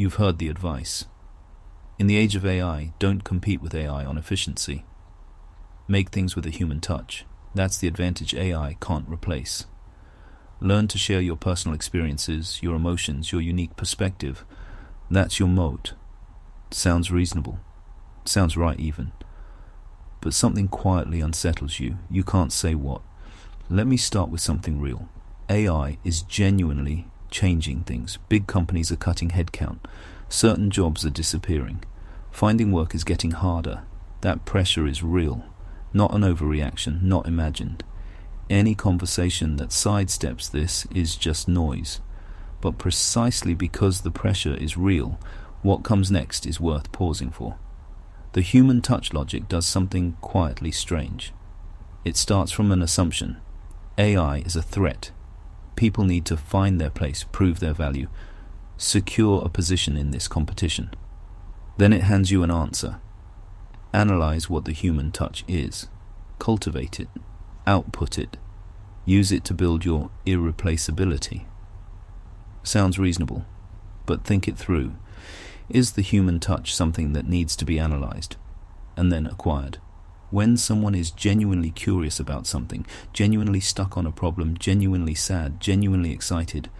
You've heard the advice. In the age of AI, don't compete with AI on efficiency. Make things with a human touch. That's the advantage AI can't replace. Learn to share your personal experiences, your emotions, your unique perspective. That's your moat. Sounds reasonable. Sounds right even. But something quietly unsettles you. You can't say what. Let me start with something real. AI is genuinely changing things. Big companies are cutting headcount. Certain jobs are disappearing. Finding work is getting harder. That pressure is real. Not an overreaction, not imagined. Any conversation that sidesteps this is just noise. But precisely because the pressure is real, what comes next is worth pausing for. The human touch logic does something quietly strange. It starts from an assumption. AI is a threat. People need to find their place, prove their value, secure a position in this competition. Then it hands you an answer. Analyze what the human touch is. Cultivate it. Output it. Use it to build your irreplaceability. Sounds reasonable, but think it through. Is the human touch something that needs to be analyzed and then acquired? When someone is genuinely curious about something, genuinely stuck on a problem, genuinely sad, genuinely excited,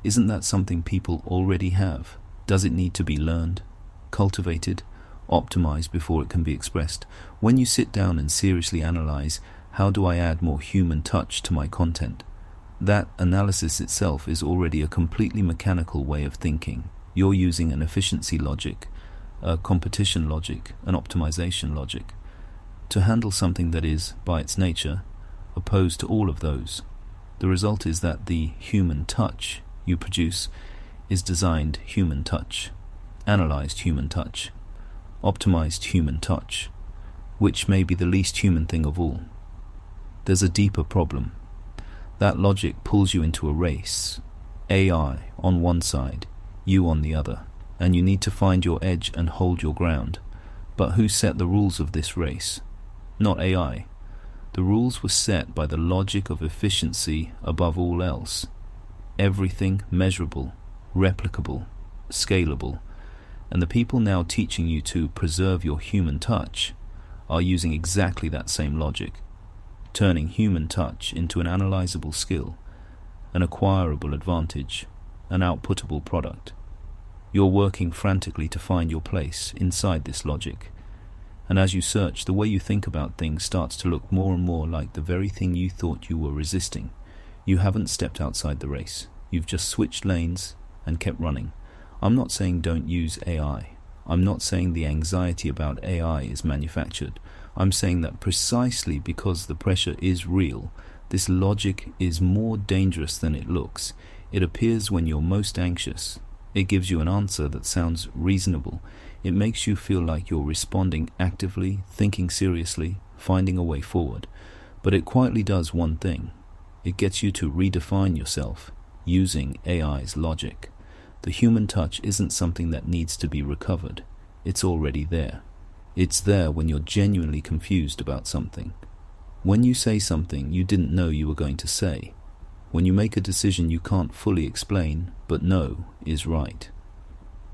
isn't that something people already have? Does it need to be learned, cultivated, optimized before it can be expressed? When you sit down and seriously analyze, how do I add more human touch to my content? That analysis itself is already a completely mechanical way of thinking. You're using an efficiency logic, a competition logic, an optimization logic, to handle something that is, by its nature, opposed to all of those. The result is that the human touch you produce is designed human touch, analyzed human touch, optimized human touch, which may be the least human thing of all. There's a deeper problem. That logic pulls you into a race, AI on one side, you on the other, and you need to find your edge and hold your ground. But who set the rules of this race? Not AI. The rules were set by the logic of efficiency above all else. Everything measurable, replicable, scalable. And the people now teaching you to preserve your human touch are using exactly that same logic, turning human touch into an analyzable skill, an acquirable advantage, an outputable product. You're working frantically to find your place inside this logic. And as you search, the way you think about things starts to look more and more like the very thing you thought you were resisting. You haven't stepped outside the race. You've just switched lanes and kept running. I'm not saying don't use AI. I'm not saying the anxiety about AI is manufactured. I'm saying that precisely because the pressure is real, this logic is more dangerous than it looks. It appears when you're most anxious. It gives you an answer that sounds reasonable. It makes you feel like you're responding actively, thinking seriously, finding a way forward. But it quietly does one thing. It gets you to redefine yourself using AI's logic. The human touch isn't something that needs to be recovered. It's already there. It's there when you're genuinely confused about something. When you say something you didn't know you were going to say. When you make a decision you can't fully explain, but know is right.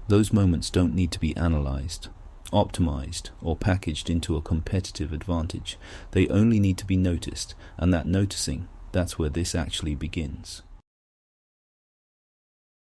Those moments don't need to be analyzed, optimized, or packaged into a competitive advantage. They only need to be noticed, and that noticing, that's where this actually begins.